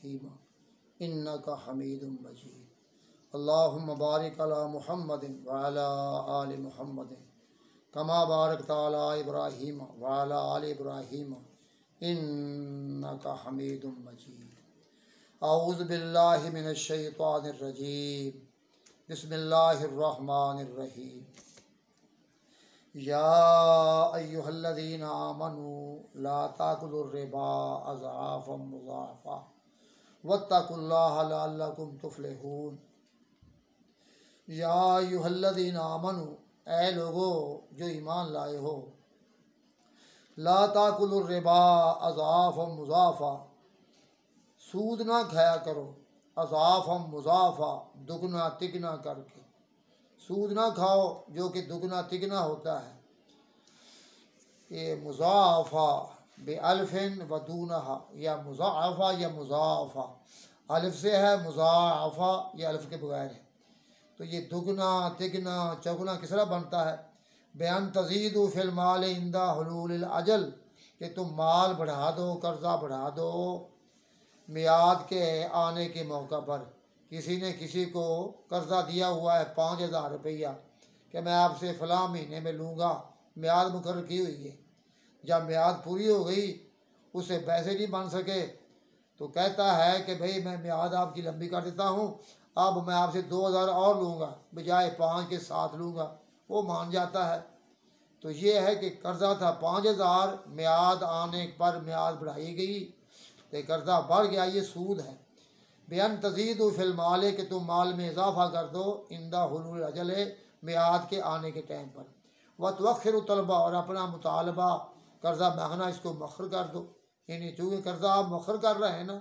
इब्राहीम इन्नका हमीदुम मजीद। अल्लाहुम्मा बारिक अला मुहम्मदिन व अला आलि मुहम्मदिन कमा बारकता अला इब्राहीम व अला आलि इब्राहीम इन्नका हमीदुम मजीद। औज़ु बिल्लाहि मिनश शैतानिर रजीम। बिस्मिल्लाहिर रहमानिर रहीम। या अय्युहल्लज़ीना आमनू ला ताकुलुर रिबा अज़आफ़म मुज़ाफ़ा वत्तकुल्लाहा लअल्लकुम तुफ़्लिहून। या अय्युहल्लज़ीना आमनू, ऐ लोगो जो ईमान लाए हो, ला ताकुलुर रिबा अज़आफ़म मुज़ाफ़ा, सूद ना खाया करो, अज़ाफ़म मुज़ाफ़ा, दुगना तिगना करके। सूद ना खाओ जो कि दुगना तिगना होता है। ये मुज़ाफ़ा बेअल्फ़िन व दूनहा, या मुज़ाफ़ा या मुज़ाफ़ा, अलिफ से है, मुज़ाफ़ा ये अलिफ के बगैर है। तो ये दुगना तिगना चौगुना किस तरह बनता है? बयान तज़ीदु फ़िल माल इंदा हुलूलिल अजल, कि तुम माल बढ़ा दो, कर्ज़ा बढ़ा दो मियाद के आने के मौका पर। किसी ने किसी को कर्ज़ा दिया हुआ है 5,000 रुपया कि मैं आपसे फ़लाँ महीने में लूँगा, मियाद मुकर्रर की हुई है। जब मियाद पूरी हो गई, उससे पैसे नहीं बन सके, तो कहता है कि भाई मैं मियाद आपकी लंबी कर देता हूँ, अब मैं आपसे 2,000 और लूँगा, बजाय 5 के 7 लूँगा। वो मान जाता है। तो ये है कि कर्ज़ा था 5,000, मियाद आने पर मियाद बढ़ाई गई तो कर्ज़ा बढ़ गया। ये सूद है। बेअन तज़ीदु फ़िल माल, कि तुम माल में इजाफ़ा कर दो, इंदा हुलूल अजल, मियाद के आने के टाइम पर। व तुअख्खिरु तलबा, और अपना मुतालबा कर्ज़ा मांगना इसको मखर कर दो। यानी चूँकि कर्ज़ा आप मखर कर रहे हैं ना,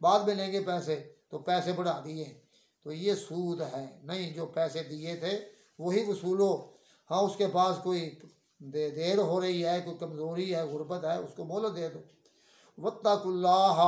बाद में लेंगे पैसे, तो पैसे बढ़ा दिए, तो ये सूद है। नहीं, जो पैसे दिए थे वही वसूलो। हाँ, उसके पास कोई देर हो रही है, कोई कमज़ोरी है, गुर्बत है, उसको मोहलत दे दो। वत्तकुल्लाह,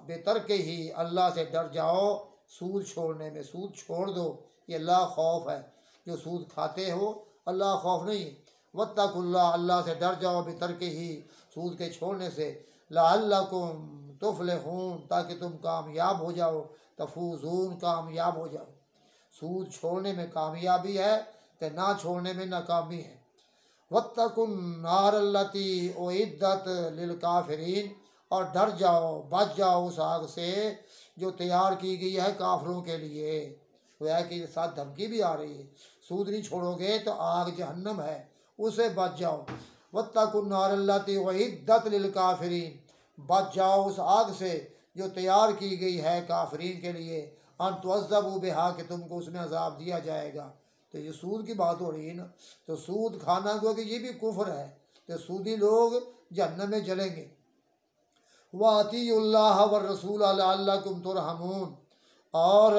बेतरके ही, अल्लाह से डर जाओ सूद छोड़ने में। सूद छोड़ दो, ये अल्लाह खौफ है। जो सूद खाते हो अल्लाह खौफ नहीं है। वत्तकुल्लाह, अल्लाह से डर जाओ बेतरके ही, सूद के छोड़ने से। लअल्लकुम तुफ़्लिहून, ताकि तुम कामयाब हो जाओ। तफूज़ून, कामयाब हो जाओ। सूद छोड़ने में कामयाबी है, तो ना छोड़ने में नाकामी है। वत्तकुन नार अल्लती उइद्दत लिल काफिरीन, और डर जाओ, बच जाओ उस आग से जो तैयार की गई है काफिरों के लिए। वह कि साथ धमकी भी आ रही है, सूद नहीं छोड़ोगे तो आग जहन्नम है, उसे बच जाओ। वत्तकुन नार अल्लती उइद्दत लिल काफिरीन, बच जाओ उस आग से जो तैयार की गई है काफिरीन के लिए। अन तुअज़्ज़बू बिहा, कि तुमको उसमें अजाब दिया जाएगा। तो ये सूद की बात हो रही है ना, तो सूद खाना क्योंकि ये भी कुफ्र है, तो सूदी लोग जहन्नम में जलेंगे। वातियुल्लाह व रसूल लअल्लकुम तुरहमून, और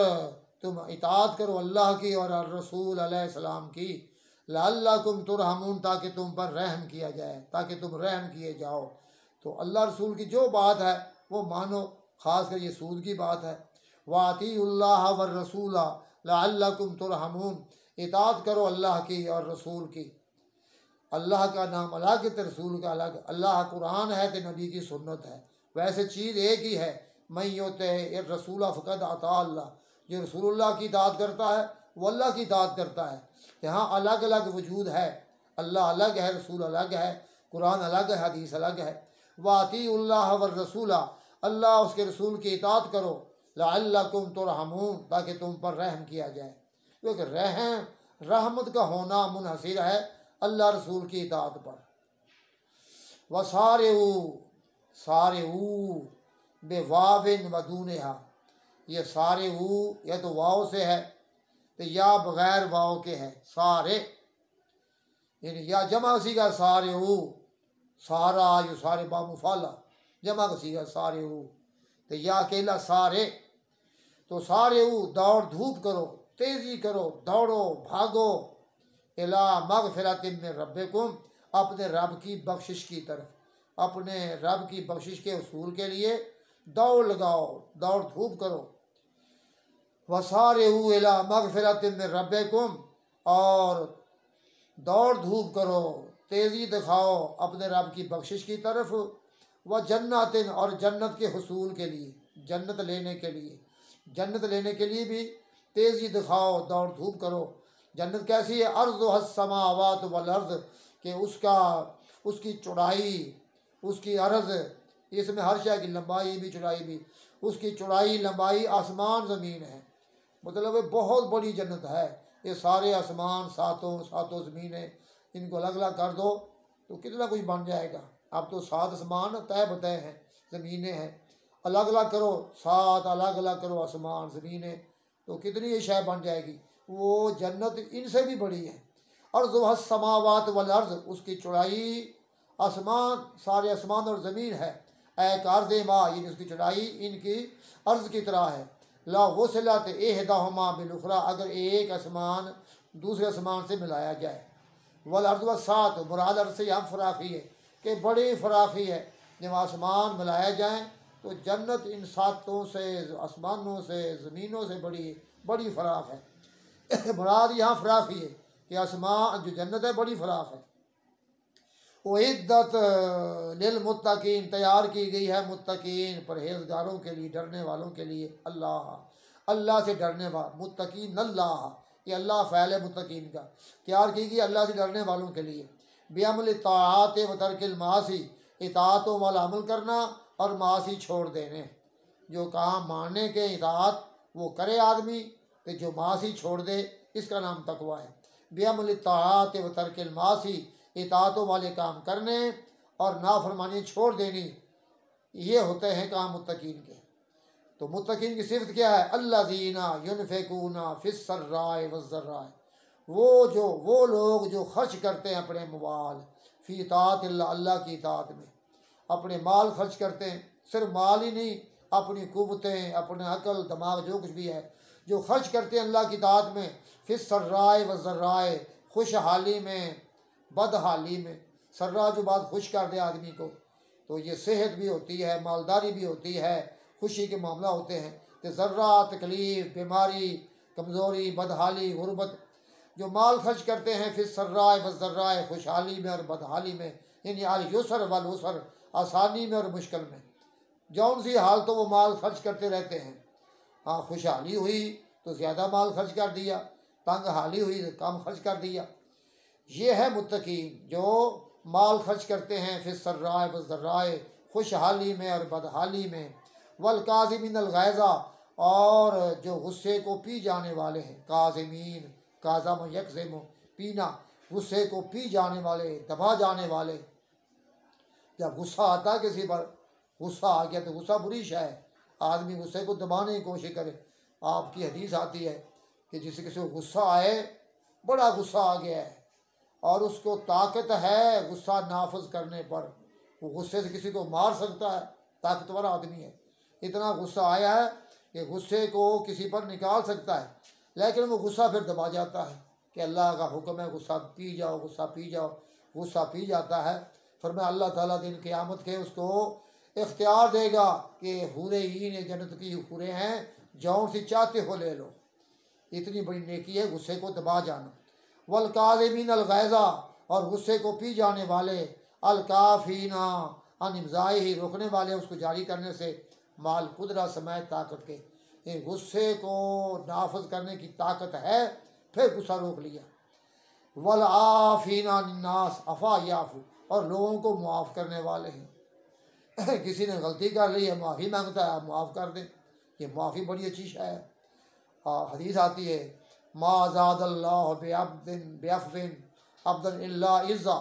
तुम इताअत करो अल्लाह की और रसूल अलैहिस्सलाम की। लअल्लकुम तुरहमून, ताकि तुम पर रहम किया जाए, ताकि तुम रहम किए जाओ। तो अल्लाह रसूल की जो बात है वो मानो, ख़ासकर ये सूद की बात है। वातियुल्लाह व रसूल लअल्लकुम तुरहमून, इताअत करो अल्लाह की और रसूल की। अल्लाह का नाम अलग है, रसूल का अलग। अल्लाह कुरान है तो नबी की सुन्नत है। वैसे चीज़ एक ही है। मैं योते रसूल फ़क़द अता अल्लाह, जो रसूलुल्लाह की इताअत करता है वो अल्लाह की इताअत करता है। यहाँ अलग अलग वजूद है, अल्लाह अलग है, रसूल अलग है, कुरान अलग है, हदीस अलग है। वातिउल्लाह व रसूला, अल्लाह उसके रसूल की इताअत करो। लअल्लकुम तुरहमून, ताकि तुम पर रहम किया जाए। क्योंकि रहम, रहमत का होना मुनहसिर है अल्लाह रसूल की इताअत पर। वसारेऊ, सारेऊ बेवाविन वदूनहा, ये सारेऊ या तो वाव से है, तो या बगैर वाव के है सारे, यानी या जमा सीगा सारेऊ, सारा यू सारे बामुफाला, जमा का सीगा सारेऊ, तो या अकेला सारे। तो सारेऊ, दौड़ धूप करो, तेज़ी करो, दौड़ो, भागो। इला मगफिरतिन मिन रब्बिकुम, अपने रब की बख्शिश की तरफ, अपने रब की बख्शिश के उसूल के लिए दौड़ लगाओ, दौड़ धूप करो। वसारेऊ इला मगफिरतिन मिन रब्बिकुम, और दौड़ धूप करो, तेज़ी दिखाओ अपने रब की बख्शिश की तरफ। व जन्नतिन, और जन्नत के हुसूल के लिए। जन्नत लेने के लिए। जन्नत लेने के लिए भी तेज़ी दिखाओ, दौड़ धूप करो। जन्नत कैसी है? अर्ज़ समावात वल अर्ज़, कि उसकी चौड़ाई, उसकी अर्ज़, इसमें हर शय की लंबाई भी चौड़ाई भी, उसकी चौड़ाई लंबाई आसमान ज़मीन है। मतलब ये बहुत बड़ी जन्नत है। ये सारे आसमान, सातों ज़मीनें, इनको अलग अलग कर दो तो कितना कुछ बन जाएगा। अब तो 7 आसमान तय बताए हैं, ज़मीनें हैं, अलग अलग करो, 7 अलग अलग करो आसमान ज़मीनें, तो कितनी ये शय बन जाएगी। वो जन्नत इनसे भी बड़ी है। अर्ज़ समावात वल अर्ज़, उसकी चौड़ाई आसमान, सारे आसमान और ज़मीन है। एक अर्ज़ माँ, यानी उसकी चौड़ाई इनकी अर्ज़ की तरह है। ला वसलत इहदाहुमा बिलुखरा, अगर एक आसमान दूसरे आसमान से मिलाया जाए। वल अर्ज़ वसात, मुराद अर्ज़ से यहाँ फराखी है कि बड़ी फराखी है। जब आसमान मिलाया जाए तो जन्नत इन 7 से, आसमानों से, ज़मीनों से बड़ी फराख है। मुराद यहाँ फराखी है कि आसमान, जो जन्नत है, बड़ी फराख है। उइद्दत लिलमुत्तकीन, तैयार की गई है मुत्तकीन, परहेजगारों के लिए, डरने वालों के लिए। अल्लाह से डरने वाले, मुत्तकीन अल्लाह, ये अल्लाह फ़ैल है मुत्तकीन का। तैयार की गई अल्लाह से डरने वालों के लिए। बिअमल ताआत व तर्किल मासी, इताअतों वाला अमल करना और मासी छोड़ देने। जो काम मानने के इताअत वो करे आदमी, तो जो मासी छोड़ दे, इसका नाम तकवा है। बिअमल ताआत व तर्किल मासी, इताअतों वाले काम करने और नाफरमानी छोड़ देनी, ये होते हैं काम मुत्तकीन के। तो मुत्तकीन की सिफत क्या है? अल्लज़ीना युनफ़िकूना फ़िस्सर्राए वज़्ज़र्राए, वो लोग जो खर्च करते हैं अपने अमवाल, फ़ी इताअतिल्लाह, अल्लाह की इताअत में, अपने माल खर्च करते हैं। सिर्फ माल ही नहीं, अपनी कुव्वतें, अपने अकल दिमाग, जो कुछ भी है, जो खर्च करते हैं अल्लाह की इताअत में। फ़िस्सर्राए वज़्ज़र्राए, खुशहाली में, बदहाली में। सर्रा जो बात खुश कर दे आदमी को, तो ये सेहत भी होती है, मालदारी भी होती है, खुशी के मामला होते हैं। तो ज़र्रा तकलीफ़, बीमारी, कमज़ोरी, बदहाली, गुरबत, जो माल खर्च करते हैं फिर सर्राए वज़र्राए, खुशहाली में और बदहाली में, यानी अल युसर वल उसर, आसानी में और मुश्किल में, जौन सी हाल तो वो माल खर्च करते रहते हैं। हाँ, खुशहाली हुई तो ज़्यादा माल खर्च कर दिया, तंग हाली हुई तो कम खर्च कर दिया। ये है मुत्तकीन, जो माल खर्च करते हैं फिर सर्राए वज़र्राए, खुशहाली में और बदहाली में। वल काज़िमीनल गैज़ा, और जो गुस्से को पी जाने वाले हैं। काज़िमीन, काज़म यकज़िम, पीना, गुस्से को पी जाने वाले, दबा जाने वाले। जब गुस्सा आता है किसी पर, गुस्सा आ गया तो गुस्सा बुरी शय है, आदमी गुस्से को दबाने की कोशिश करे। आपकी हदीस आती है कि जिसे किसी को गुस्सा आए, बड़ा गुस्सा आ गया है और उसको ताकत है गुस्सा नाफज करने पर, वो गुस्से से किसी को मार सकता है, ताकतवर आदमी है, इतना गुस्सा आया है कि गुस्से को किसी पर निकाल सकता है, लेकिन वो गुस्सा फिर दबा जाता है कि अल्लाह का हुक्म है गुस्सा पी जाओ, गुस्सा पी जाओ, गुस्सा पी जाता है। फिर मैं अल्लाह ताला दिन क़यामत के उसको इख्तियार देगा कि हुरे ईन, जन्नत की हुरे हैं, जौन सी चाहते हो ले लो। इतनी बड़ी नेकी है गुस्से को दबा जाना। वल काज़िमीन अल गैज़ा, और गुस्से को पी जाने वाले, अल काफ़ीना अन इम्ज़ाइही, रोकने वाले उसको जारी करने से, माल कुदरा समेत ताकत के। ये गुस्से को नाफज करने की ताकत है, फिर गुस्सा रोक लिया। वल आफ़ीना अन्नास, अफ़ा याफ़ू, और लोगों को मुआफ़ करने वाले हैं। किसी ने गलती कर ली है, माफ़ी मांगता है, आप मुआफ़ कर दें, ये माफ़ी बड़ी अच्छी शय है। हदीस आती है, मा ज़ादल्लाहु बिअफ़विन अब्दन इल्ला इज़्ज़ा,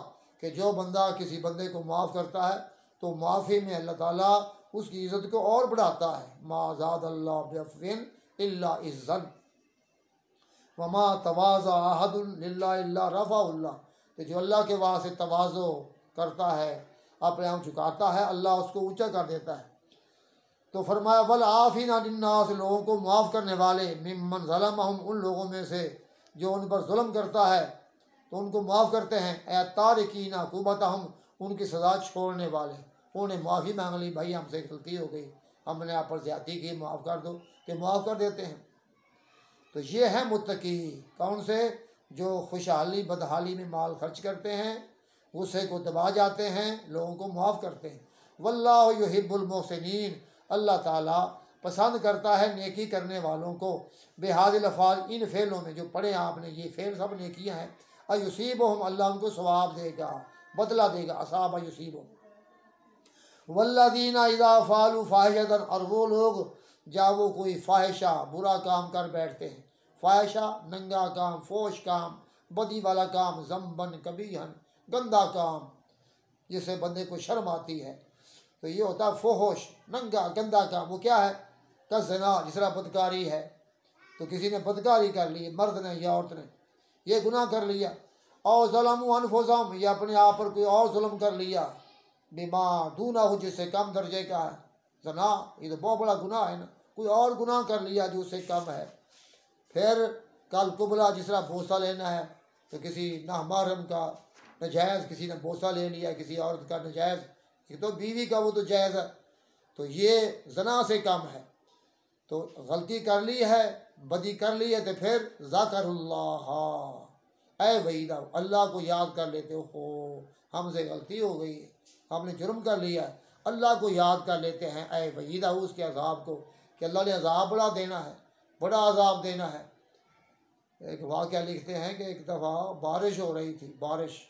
कि जो बंदा किसी बंदे को माफ़ करता है तो माफ़ी में अल्लाह ताला उसकी इज़्ज़त को और बढ़ाता है। मा ज़ादल्लाहु बिअफ़विन इल्ला इज़्ज़न वमा तवाज़ा अहदुन लिल्लाहि इल्ला रफ़अहुल्लाह, कि जो अल्लाह के वास्ते तवाज़ो करता है, अपने आप झुकाता है, अल्लाह उसको ऊंचा कर देता है। तो फरमाया वल आफ़ीना अन्नास, लोगों को माफ़ करने वाले, मिम्मन ज़लमहुम, उन लोगों में से जो उन पर जुल्म करता है तो उनको माफ़ करते हैं। ए तारिकीना कुबतहुम, उनकी सज़ा छोड़ने वाले, उन्हें माफ़ी मांग ली, भाई हमसे गलती हो गई, हमने आप पर ज़्यादती की, माफ़ कर दो, कि माफ़ कर देते हैं। तो ये है मुत्तकी। कौन से? जो खुशहाली बदहाली में माल खर्च करते हैं, गुस्से को दबा जाते हैं, लोगों को माफ़ करते हैं। वल्लाहु युहिब्बुल मुहसिनीन, अल्लाह ताला पसंद करता है नेकी करने वालों को। बेहादिल अफ़ाल, इन फ़ेलों में जो पढ़े आपने, ये फ़ेल सब नेकियां हैं। अयुसीबुहुम, अल्लाह उनको सवाब देगा, बदला देगा। असाब अयुसीबुहुम। वल्लज़ीना इज़ा फ़अलू फ़ाहिशतन, और वो लोग जब वो कोई फ़ाहिशा बुरा काम कर बैठते हैं, फ़ाहिशा नंगा काम, फोश काम, बदी वाला काम, ज़म्बन कबीहन, गंदा काम जिससे बंदे को शर्म आती है, तो ये होता है फोहोश, नंगा गंदा काम। वो क्या है? का ज़ना, जिस तरह बदकारी है, तो किसी ने बदकारी कर ली, मर्द ने या औरत ने, ये गुनाह कर लिया। और ज़लमू अनफुसहुम, ये अपने आप पर कोई और जुल्म कर लिया, बिमा दूना हो, जिससे कम दर्जे का है। ज़ना ये तो बहुत बड़ा गुनाह है ना, कोई और गुनाह कर लिया जो उससे कम है। फिर कल कुबला, जिस तरह बोसा लेना है, तो किसी नामहरम का नजायज़ किसी ने बोसा ले लिया, किसी औरत का नजायज़, तो बीवी का वो तो जायज़ है, तो ये ज़ना से कम है। तो गलती कर ली है, बदी कर ली है, तो फिर ज़ाकरुल्लाह, ऐ वहीदा, अल्लाह को याद कर लेते हो, हमसे गलती हो गई है, हमने जुर्म कर लिया है, अल्लाह को याद कर लेते हैं। ऐ वहीदा, उसके अजाब को, कि अल्लाह ने अजाब बड़ा देना है, बड़ा अजाब देना है। एक वाक़या लिखते हैं कि एक दफ़ा बारिश हो रही थी, बारिश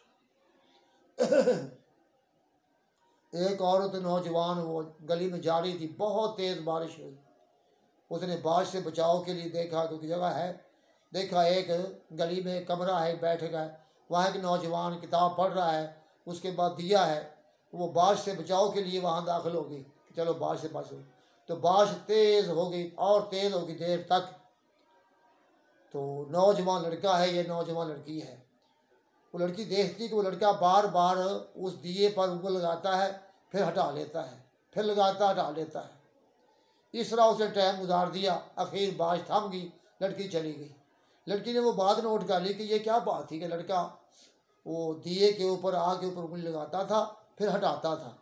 एक औरत नौजवान वो गली में जा रही थी, बहुत तेज़ बारिश हुई। उसने बारिश से बचाव के लिए देखा, क्योंकि जगह है, देखा एक गली में कमरा है, बैठ गए वहाँ, एक नौजवान किताब पढ़ रहा है, उसके बाद दिया है, वो बारिश से बचाव के लिए वहाँ दाखिल हो गई कि चलो बारिश से बचो। तो बारिश तेज़ हो गई और तेज़ होगी देर तक। तो नौजवान लड़का है, ये नौजवान लड़की है, वो लड़की देखती कि वो लड़का बार बार उस दिए पर उंगल लगाता है, फिर हटा लेता है, फिर लगाता हटा लेता है। इस तरह उसे टाइम गुजार दिया, आखिर बारिश थम गई, लड़की चली गई। लड़की ने वो बात नोट कर ली कि ये क्या बात थी कि लड़का वो दिए के ऊपर, आग के ऊपर उंगली लगाता था, फिर हटाता था।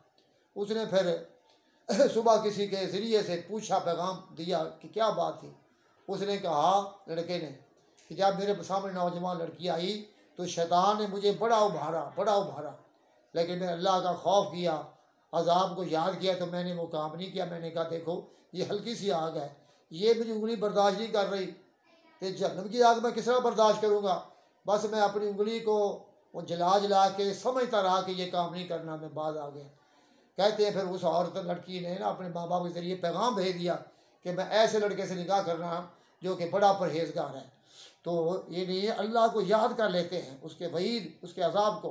उसने फिर सुबह किसी के ज़रिए से पूछा, पैगाम दिया कि क्या बात थी। उसने कहा, लड़के ने, कि जब मेरे सामने नौजवान लड़की आई तो शैतान ने मुझे बड़ा उभारा, लेकिन मैंने अल्लाह का खौफ किया, अजाब को याद किया, तो मैंने वो काम नहीं किया। मैंने कहा देखो ये हल्की सी आग है, ये मेरी उंगली बर्दाश्त नहीं कर रही, तो जहन्नम की आग मैं किस तरह बर्दाश्त करूँगा। बस मैं अपनी उंगली को वो जला के समझता रहा कि ये काम नहीं करना, मैं बाज आ गया। कहते हैं फिर उस औरत लड़की ने ना अपने माँ बाप के ज़रिए पैगाम भेज दिया कि मैं ऐसे लड़के से निकाह करना जो कि बड़ा परहेजगार है। तो ये नहीं है, अल्लाह को याद कर लेते हैं, उसके वईद, उसके अजाब को।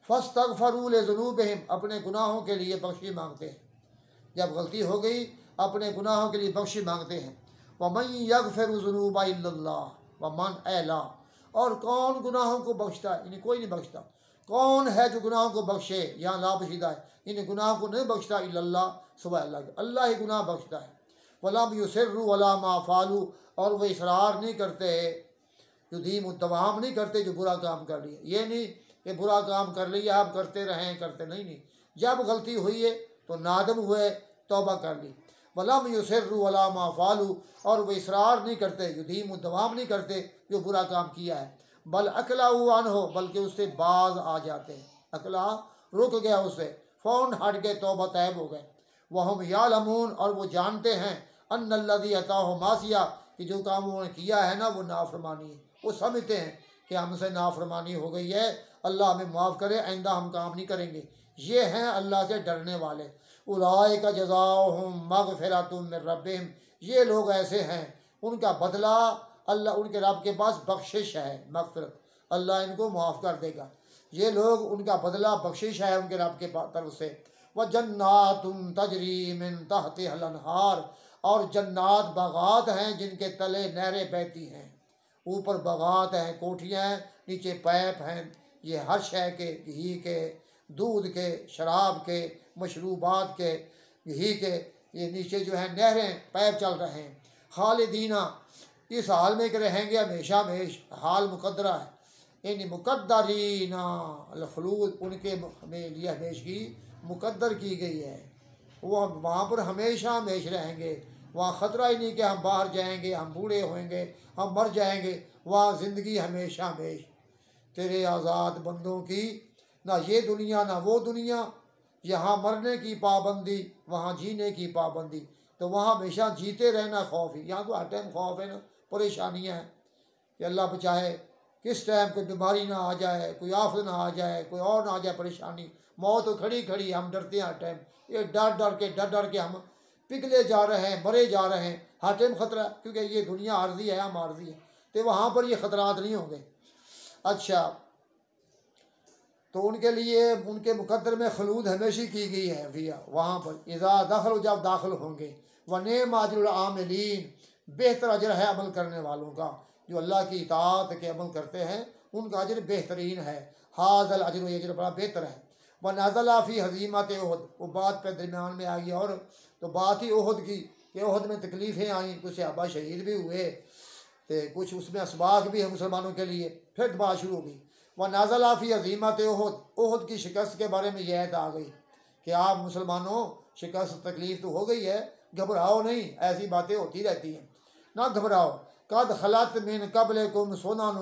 फस्तगफरू लिज़ुनूबिहिम, अपने गुनाहों के लिए बख्शी मांगते हैं, जब गलती हो गई अपने गुनाहों के लिए बख्शी मांगते हैं। वमन यगफिरु ज़ुनूबा इल्लल्लाह वमन अला, और कौन गुनाहों को बख्शता है, इन्हें कोई नहीं बख्शता। कौन है जो गुनाहों को बख्शे, यहाँ लाबशीदा है, इन्हें गुनाहों को नहीं बख्शता इल्लल्लाह, सुबह अल्लाह के, अल्लाह ही गुनाह बख्शता है। वलम युसिर्रु अला मा फ़ालू, और वो इसरार नहीं करते, युदीम दवाम नहीं करते जो बुरा काम कर लिया। ये नहीं कि बुरा काम कर लिया आप करते रहें, करते नहीं, जब गलती हुई है तो नादम हुए, तौबा कर ली। वलम युसिर्रु अला मा फ़ालू, और वो इसरार नहीं करते, युदीम दवाम नहीं करते जो बुरा काम किया है। बल अकला हुआ हो, बल्कि उससे बाज आ जाते हैं, अकला रुक गया, उससे फ़ौरन हट गए, तौबा तैब हो गए। वहम यालमून, और वो जानते हैं, अन्नल्लज़ी अताहु मासिया, कि जो काम उन्होंने किया है ना वो नाफरमानी है। वो समझते हैं कि हमसे नाफरमानी हो गई है, अल्लाह हमें माफ़ करे, आइंदा हम काम नहीं करेंगे। ये हैं अल्लाह से डरने वाले। उलाइका जज़ाओहुम मग़फ़िरतुम मिन रब्बिहिम, ये लोग ऐसे हैं, उनका बदला अल्लाह, उनके रब के पास बख्शिश है, मग़फ़िरत, अल्लाह इनको माफ़ कर देगा। ये लोग, उनका बदला बख्शिश है उनके रब के तरफ से। व जन्नातुन तजरी मिन तहतिहल अनहार, और जन्नात बागात हैं जिनके तले नहरें बहती हैं। ऊपर बागात हैं, कोठियाँ हैं, नीचे पैप हैं, ये हर शय के, घी के, दूध के, शराब के, मशरूबात के, घी के, ये नीचे जो है नहरें, पैप चल रहे हैं। खालिदीना, इस हाल में कि रहेंगे हमेशा हमेश, हाल मुकद्दरा है। इन मुकद्दरीना अलखलूद, उनके में लिए हमेश की मुकद्दर की गई है, वो वहाँ पर हमेशा हमेश रहेंगे। वहाँ ख़तरा ही नहीं कि हम बाहर जाएंगे, हम बूढ़े होएंगे, हम मर जाएंगे, वहाँ ज़िंदगी हमेशा हमेश। तेरे आज़ाद बंदों की ना ये दुनिया ना वो दुनिया, यहाँ मरने की पाबंदी, वहाँ जीने की पाबंदी। तो वहाँ हमेशा जीते रहना खौफ ही। यहाँ तो हर टाइम खौफ है ना, परेशानियाँ हैं कि अल्लाह बचाए, किस टाइम कोई बीमारी ना आ जाए, कोई आफत ना आ जाए, कोई और ना आ जाए परेशानी। मौत तो खड़ी खड़ी, हम डरते हैं हर टाइम, ये डर डर के हम पिघले जा रहे हैं, मरे जा रहे हैं, हर टाइम ख़तरा, क्योंकि ये दुनिया आर्जी है, हम आर्जी है, तो वहाँ पर ये ख़तरात नहीं होंगे। अच्छा, तो उनके लिए उनके मुकद्दर में खलूद हमेशा की गई है भैया वहाँ पर। इज़ा दाखिल, जब दाखिल होंगे, व नेम अजरुल आमिलीन, बेहतर अजर है अमल करने वालों का, जो अल्लाह की इताअत के अमल करते हैं उनका अजर बेहतरीन है। हाज़ल अजर, ये अजर बड़ा बेहतर है। व नज़ला फ़ी हज़ीमत उहद, वो बात पे दरमियान में आ गई, और तो बात ही उहद की कि उहद में तकलीफ़ें आई, कुछ सहाबा शहीद भी हुए, तो कुछ उसमें असबाक भी है मुसलमानों के लिए। फिर बात शुरू हो गई, व नज़ला फ़ी हज़ीमत उहद, उहद की शिकस्त के बारे में यह आ गई कि आप मुसलमानों, शिकस्त तकलीफ़ तो हो गई है, घबराओ नहीं, ऐसी बातें होती रहती हैं, ना घबराओ। कद खलत मिन कबलकुम सुनन,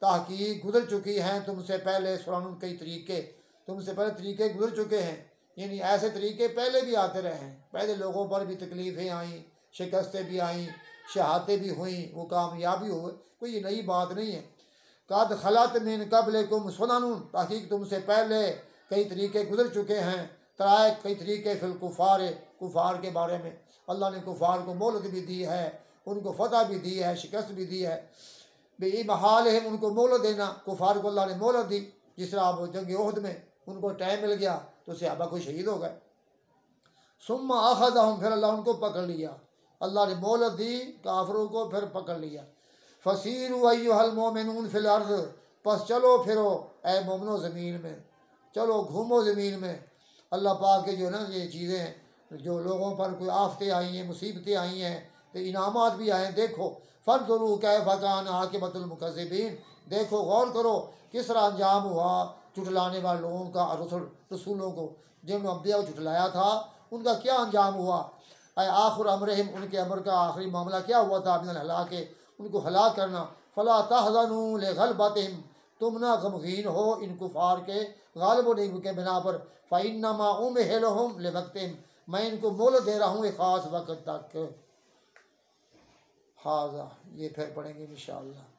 ताहकीक गुजर चुकी हैं तुमसे पहले, सुनन कई तरीके, तुमसे पहले तरीके गुजर चुके हैं, यानी ऐसे तरीके पहले भी आते रहे हैं। पहले लोगों पर भी तकलीफ़ें आईं, शिकस्तें भी आईं, शहादतें भी हुई, वो कामयाबी हुए, कोई ये नई बात नहीं है। कद खलत मिन कबलकुम सुनन, ताहकीक तुमसे पहले कई तरीके गुजर चुके हैं, तराए कई तरीके फिल कुफार, कुफार के बारे में। अल्लाह ने कुफार को मोहलत भी दी है, उनको फतह भी दी है, शिकस्त भी दी है। बे महाल है, उनको मोहलत देना, कुफार को अल्लाह ने मोहलत दी। जिस तरह आप जंग उहद में उनको टाइम मिल गया तो सहाबा को शहीद हो गए। सुम्मा अखज़हुम, फिर अल्लाह उनको पकड़ लिया, अल्लाह ने मोहलत दी काफरों को, फिर पकड़ लिया। फसीरु अय्युहल मोमिनून फिल अर्ज़, बस चलो फिरो ए मोमिनो ज़मीन में, चलो घूमो ज़मीन में। अल्लाह पाक के जो ना ये चीज़ें, जो लोगों पर कोई आफतें आई हैं, मुसीबतें आई हैं, तो इनामात भी आए, देखो। फ़न्ज़ुरू कैफ़ कान आक़िबतुल मुकज़्ज़िबीन, देखो गौर करो किस तरह अंजाम हुआ झुटलाने वाले लोगों का, रसूलों को, जिन्होंने अम्बिया को झुटलाया था, उनका क्या अंजाम हुआ। आखिर अमरहिम, उनके अमर का आखिरी मामला क्या हुआ था, मिनल हलाके, उनको हलाक करना। फ़ला तहज़नू लिग़लबतिहिम, तुम ना गमगीन हो इन कुफार के गालिब होने के बिना पर। फ़इन्नमा उम्हिलुहुम लिवक़्तिहिम, मैं इनको मोहलत दे रहा हूँ एक ख़ास वक्त तक। हाज़ा, ये फिर पढ़ेंगे इंशाअल्लाह।